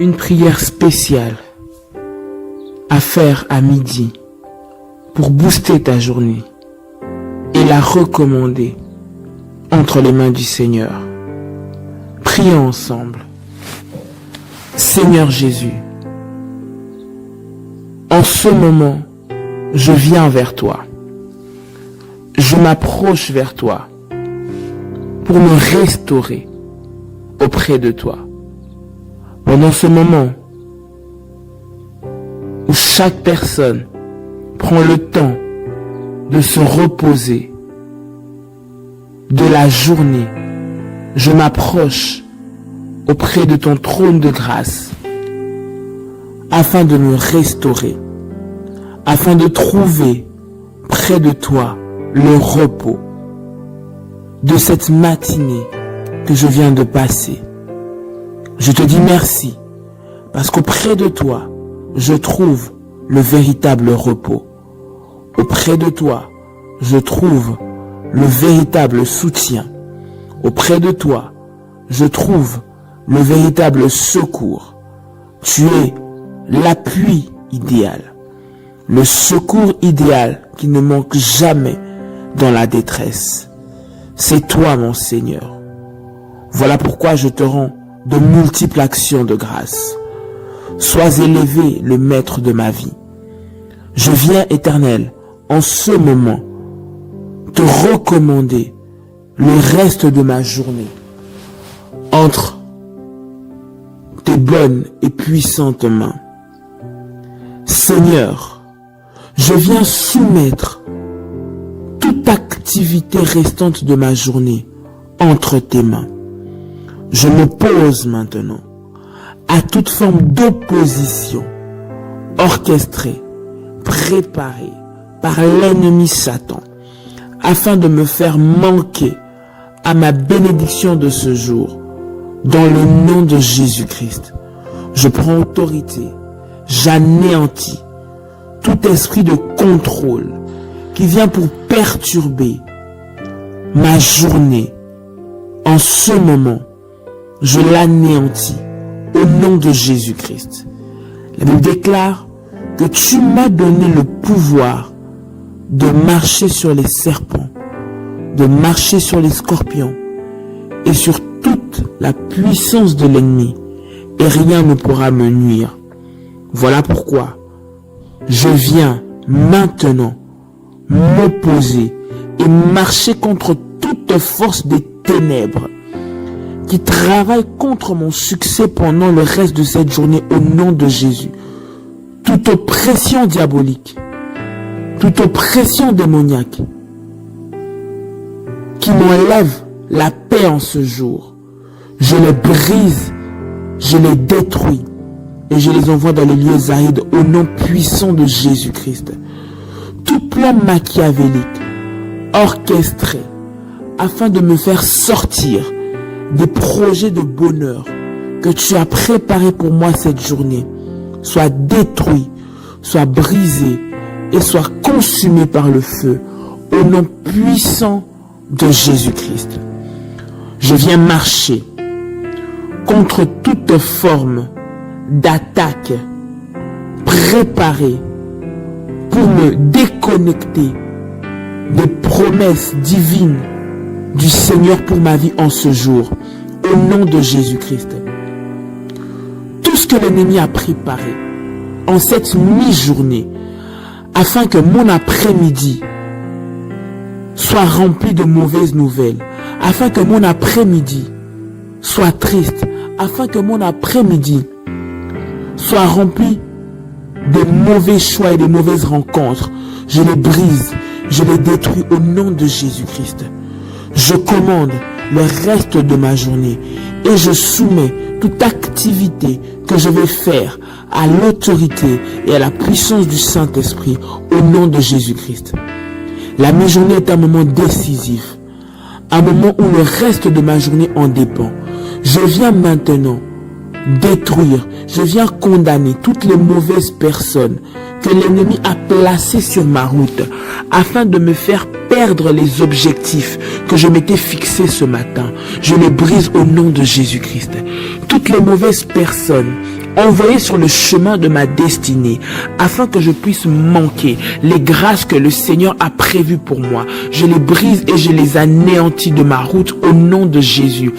une prière spéciale à faire à midi pour booster ta journée et la recommander entre les mains du Seigneur. Prions ensemble. Seigneur Jésus, en ce moment, je viens vers toi. Je m'approche vers toi pour me restaurer auprès de toi. Pendant ce moment où chaque personne prend le temps de se reposer de la journée, je m'approche auprès de ton trône de grâce afin de me restaurer, afin de trouver près de toi le repos de cette matinée que je viens de passer. Je te dis merci parce qu'auprès de toi, je trouve le véritable repos. Auprès de toi, je trouve le véritable soutien. Auprès de toi, je trouve le véritable secours. Tu es l'appui idéal, le secours idéal qui ne manque jamais dans la détresse. C'est toi, mon Seigneur. Voilà pourquoi je te rends de multiples actions de grâce. Sois élevé, le maître de ma vie. Je viens, Éternel, en ce moment, te recommander le reste de ma journée entre tes bonnes et puissantes mains. Seigneur, je viens soumettre toute activité restante de ma journée entre tes mains. Je m'oppose maintenant à toute forme d'opposition orchestrée, préparée par l'ennemi Satan afin de me faire manquer à ma bénédiction de ce jour. Dans le nom de Jésus-Christ, je prends autorité, j'anéantis tout esprit de contrôle qui vient pour perturber ma journée. En ce moment, je l'anéantis au nom de Jésus-Christ. La Bible déclare que tu m'as donné le pouvoir de marcher sur les serpents, de marcher sur les scorpions et sur toute la puissance de l'ennemi, et rien ne pourra me nuire. Voilà pourquoi je viens maintenant m'opposer et marcher contre toute force des ténèbres qui travaille contre mon succès pendant le reste de cette journée au nom de Jésus. Toute oppression diabolique, toute oppression démoniaque qui m'enlève la paix en ce jour, je les brise, je les détruis et je les envoie dans les lieux arides au nom puissant de Jésus-Christ. Tout plan machiavélique, orchestré afin de me faire sortir des projets de bonheur que tu as préparés pour moi cette journée, soit détruit, soit brisé et soit consumé par le feu au nom puissant de Jésus-Christ. Je viens marcher contre toute forme d'attaque préparée pour me déconnecter des promesses divines du Seigneur pour ma vie en ce jour, au nom de Jésus-Christ. Tout ce que l'ennemi a préparé en cette mi-journée, afin que mon après-midi soit rempli de mauvaises nouvelles, afin que mon après-midi soit triste, afin que mon après-midi soit rempli de mauvais choix et de mauvaises rencontres, je les brise, je les détruis au nom de Jésus-Christ. Je commande le reste de ma journée et je soumets toute activité que je vais faire à l'autorité et à la puissance du Saint-Esprit au nom de Jésus-Christ. La mi-journée est un moment décisif, un moment où le reste de ma journée en dépend. Je viens maintenant détruire, je viens condamner toutes les mauvaises personnes que l'ennemi a placées sur ma route afin de me faire perdre les objectifs que je m'étais fixés ce matin. Je les brise au nom de Jésus-Christ. Toutes les mauvaises personnes envoyés sur le chemin de ma destinée, afin que je puisse manquer les grâces que le Seigneur a prévues pour moi. Je les brise et je les anéantis de ma route au nom de Jésus.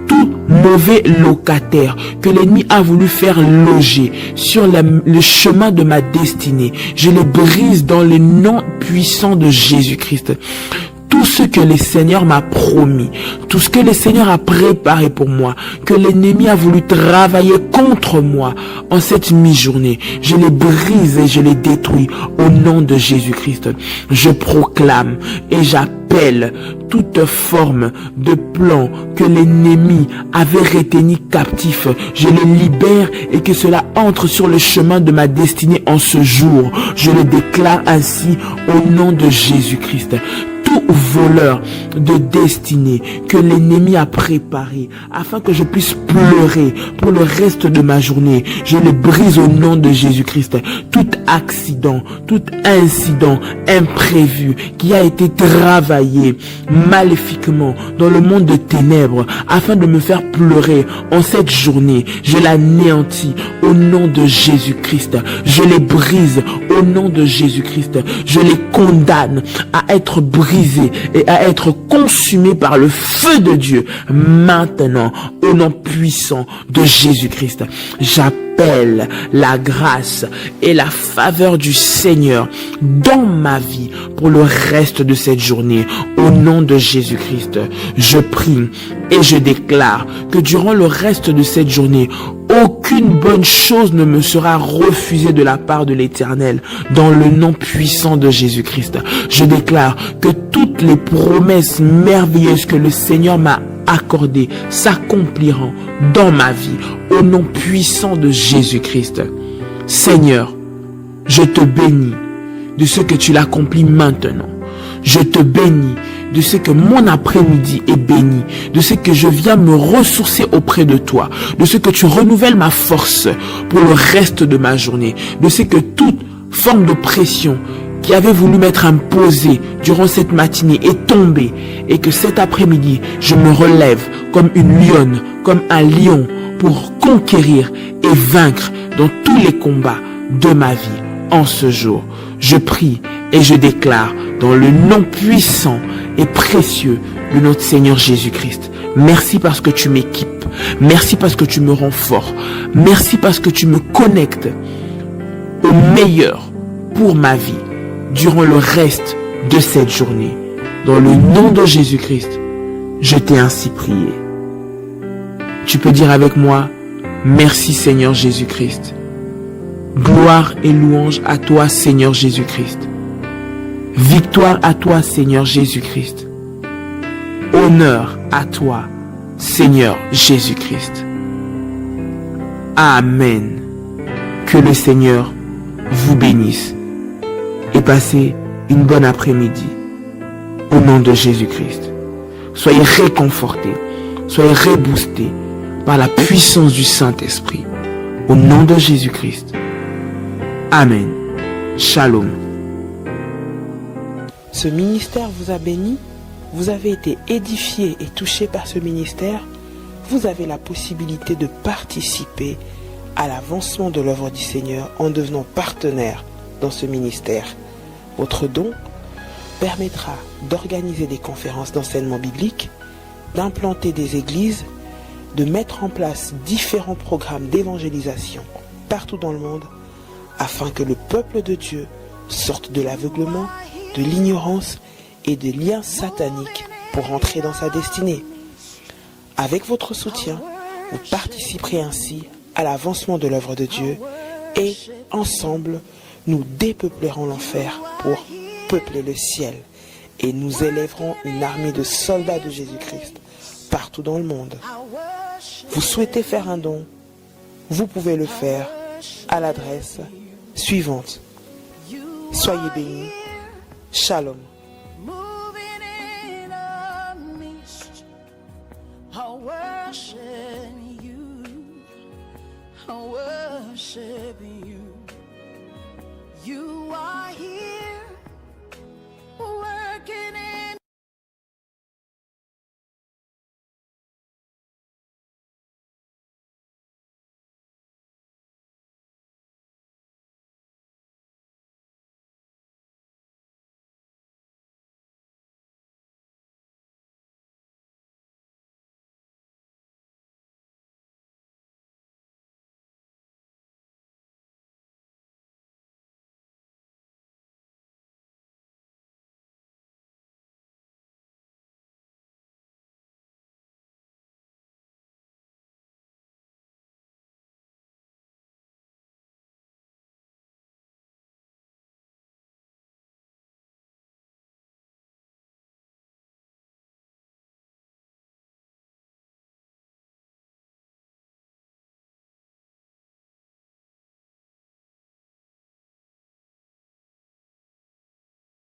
Tout mauvais locataire que l'ennemi a voulu faire loger sur le chemin de ma destinée, je les brise dans le nom puissant de Jésus-Christ. Tout ce que le Seigneur m'a promis, tout ce que le Seigneur a préparé pour moi, que l'ennemi a voulu travailler contre moi en cette mi-journée, je les brise et je les détruis au nom de Jésus-Christ. Je proclame et j'appelle toute forme de plan que l'ennemi avait retenu captif. Je les libère et que cela entre sur le chemin de ma destinée en ce jour. Je le déclare ainsi au nom de Jésus-Christ. Tout voleur de destinée que l'ennemi a préparé afin que je puisse pleurer pour le reste de ma journée, je le brise au nom de Jésus-Christ. Tout accident, tout incident imprévu qui a été travaillé maléfiquement dans le monde de ténèbres afin de me faire pleurer en cette journée, je l'anéantis au nom de Jésus-Christ. Je les brise au nom de Jésus-Christ. Je les condamne à être brisés et à être consumés par le feu de Dieu maintenant au nom puissant de Jésus-Christ. J'appelle la grâce et la faveur du Seigneur dans ma vie pour le reste de cette journée au nom de Jésus-Christ. Je prie et je déclare que durant le reste de cette journée, aucune bonne chose ne me sera refusée de la part de l'Éternel dans le nom puissant de Jésus-Christ. Je déclare que toutes les promesses merveilleuses que le Seigneur m'a accordées s'accompliront dans ma vie au nom puissant de Jésus-Christ. Seigneur, je te bénis de ce que tu l'accomplis maintenant. Je te bénis de ce que mon après-midi est béni, de ce que je viens me ressourcer auprès de toi, de ce que tu renouvelles ma force pour le reste de ma journée, de ce que toute forme de pression qui avait voulu m'être imposée durant cette matinée est tombée et que cet après-midi, je me relève comme une lionne, comme un lion pour conquérir et vaincre dans tous les combats de ma vie en ce jour. Je prie et je déclare dans le nom puissant et précieux de notre Seigneur Jésus-Christ. Merci parce que tu m'équipes. Merci parce que tu me rends fort. Merci parce que tu me connectes au meilleur pour ma vie durant le reste de cette journée. Dans le nom de Jésus-Christ, je t'ai ainsi prié. Tu peux dire avec moi, merci Seigneur Jésus-Christ. Gloire et louange à toi Seigneur Jésus-Christ. Victoire à toi Seigneur Jésus-Christ. Honneur à toi Seigneur Jésus-Christ. Amen. Que le Seigneur vous bénisse et passez une bonne après-midi au nom de Jésus-Christ. Soyez réconfortés, soyez reboostés par la puissance du Saint-Esprit au nom de Jésus-Christ. Amen. Shalom. Ce ministère vous a béni, vous avez été édifié et touché par ce ministère, vous avez la possibilité de participer à l'avancement de l'œuvre du Seigneur en devenant partenaire dans ce ministère. Votre don permettra d'organiser des conférences d'enseignement biblique, d'implanter des églises, de mettre en place différents programmes d'évangélisation partout dans le monde, afin que le peuple de Dieu sorte de l'aveuglement, de l'ignorance et des liens sataniques pour entrer dans sa destinée. Avec votre soutien, vous participerez ainsi à l'avancement de l'œuvre de Dieu et ensemble, nous dépeuplerons l'enfer pour peupler le ciel et nous élèverons une armée de soldats de Jésus-Christ partout dans le monde. Vous souhaitez faire un don? Vous pouvez le faire à l'adresse suivante. Soyez bénis. Shalom. You are here.